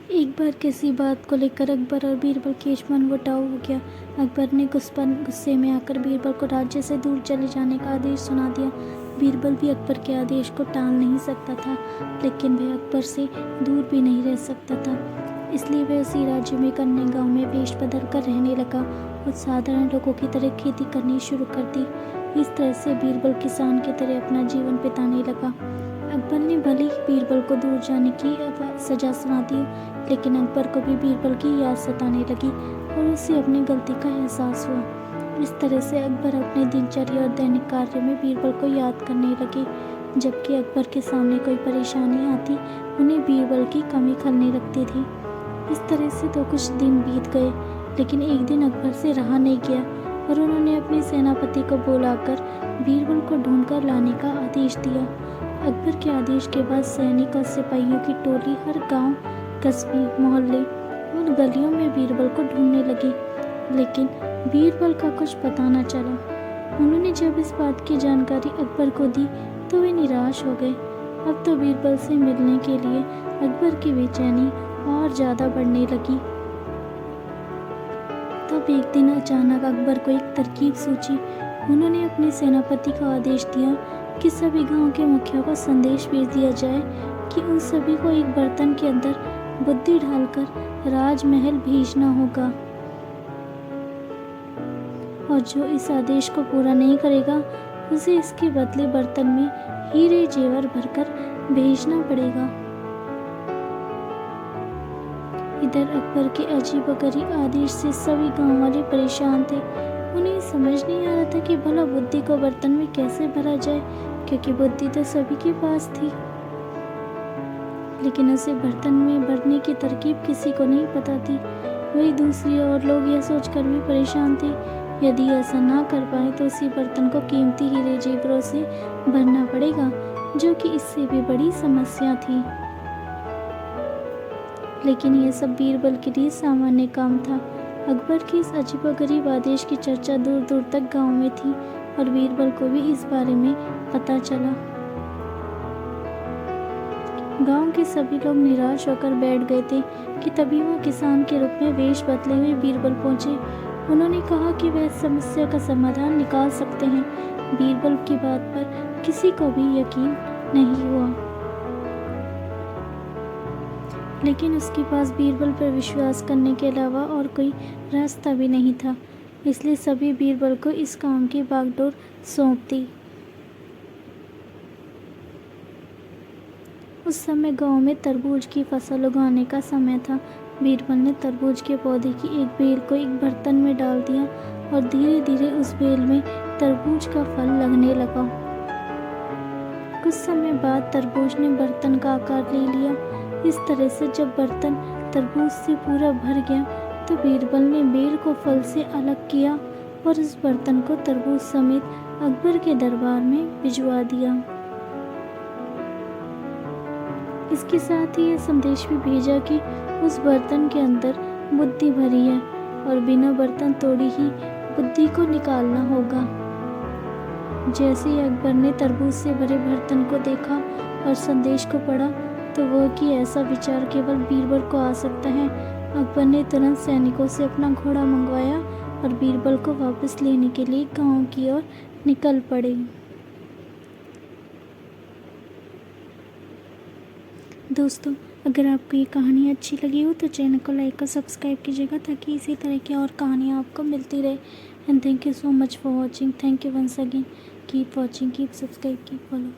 एक बार किसी बात को लेकर अकबर और बीरबल के बीच मनमुटाव हो गया। अकबर ने गुस्से में आकर बीरबल को राज्य से दूर चले जाने का आदेश सुना दिया। बीरबल भी अकबर के आदेश को टाल नहीं सकता था, लेकिन वह अकबर से दूर भी नहीं रह सकता था। इसलिए वह उसी राज्य में एक अन्य गाँव में वेश बदल कर रहने लगा और साधारण लोगों की तरह खेती करनी शुरू कर दी। इस तरह से बीरबल किसान की तरह अपना जीवन बिताने लगा। अकबर ने भले ही बीरबल को दूर जाने की सजा सुना दी, लेकिन अकबर को भी बीरबल की याद सताने लगी और उसे अपनी गलती का एहसास हुआ। इस तरह से अकबर अपने दिनचर्या और दैनिक कार्य में बीरबल को याद करने लगे। जबकि अकबर के सामने कोई परेशानी आती, उन्हें बीरबल की कमी खलने लगती थी। इस तरह से तो कुछ दिन बीत गए, लेकिन एक दिन अकबर से रहा नहीं गया और उन्होंने अपने सेनापति को बुलाकर बीरबल को ढूंढकर लाने का आदेश दिया। अकबर के आदेश के बाद सैनिक और सिपाहियों की टोली हर गांव, कस्बे, मोहल्ले और गलियों में बीरबल को ढूंढने लगी, लेकिन बीरबल का कुछ पता न चला। उन्होंने जब इस बात की जानकारी अकबर को दी तो वे निराश हो गए। अब तो बीरबल से मिलने के लिए अकबर की बेचैनी और ज़्यादा बढ़ने लगी। तब एक दिन अचानक अकबर को एक तरकीब सूझी। उन्होंने अपने सेनापति को आदेश दिया कि सभी गांव के मुखिया को संदेश भेज दिया जाए कि उन सभी को एक बर्तन के अंदर बुद्धि डालकर राजमहल भेजना होगा, और जो इस आदेश को पूरा नहीं करेगा उसे इसके बदले बर्तन में हीरे जेवर भरकर भेजना पड़ेगा। इधर अकबर के अजीबोगरीब आदेश से सभी गांव वाले परेशान थे। उन्हें समझ नहीं आ रहा था कि भला बुद्धि को बर्तन में कैसे भरा जाए, क्योंकि बुद्धि तो सभी के पास थी, लेकिन उसे बर्तन में भरने की तरकीब किसी को नहीं पता थी। वही दूसरी ओर लोग यह सोचकर भी परेशान थे, यदि ऐसा ना कर पाए तो उसी बर्तन को कीमती हीरे जेवरों से भरना पड़ेगा, जो कि इससे भी बड़ी समस्या थी। लेकिन यह सब बीरबल के लिए सामान्य काम था। अकबर के इस अजीबोगरीब आदेश की चर्चा दूर दूर तक गांव में थी और बीरबल को भी इस बारे में पता चला। गांव के सभी लोग निराश होकर बैठ गए थे कि तभी वह किसान के रूप में वेश बदले हुए बीरबल पहुंचे। उन्होंने कहा कि वह इस समस्या का समाधान निकाल सकते हैं। बीरबल की बात पर किसी को भी यकीन नहीं हुआ, लेकिन उसके पास बीरबल पर विश्वास करने के अलावा और कोई रास्ता भी नहीं था। इसलिए सभी बीरबल को इस काम की बागडोर सौंप दी। उस समय गांव में तरबूज की फसल उगाने का समय था। बीरबल ने तरबूज के पौधे की एक बेल को एक बर्तन में डाल दिया और धीरे धीरे उस बेल में तरबूज का फल लगने लगा। कुछ समय बाद तरबूज ने बर्तन का आकार ले लिया। इस तरह से जब बर्तन तरबूज से पूरा भर गया तो बीरबल ने बेल को फल से अलग किया और उस बर्तन को तरबूज समेत अकबर के दरबार में भिजवा दिया। इसके साथ ही यह संदेश भी भेजा कि उस बर्तन के अंदर बुद्धि भरी है और बिना बर्तन तोड़े ही बुद्धि को निकालना होगा। जैसे ही अकबर ने तरबूज से भरे बर्तन को देखा और संदेश को पढ़ा तो वह कि ऐसा विचार केवल बीरबल को आ सकता है। अकबर ने तुरंत सैनिकों से अपना घोड़ा मंगवाया और बीरबल को वापस लेने के लिए गांव की ओर निकल पड़े। दोस्तों, अगर आपको ये कहानी अच्छी लगी हो तो चैनल को लाइक और सब्सक्राइब कीजिएगा, ताकि इसी तरह की और कहानियाँ आपको मिलती रहे। And thank you so much for watching. Thank you once again. Keep watching, keep subscribe, keep follow.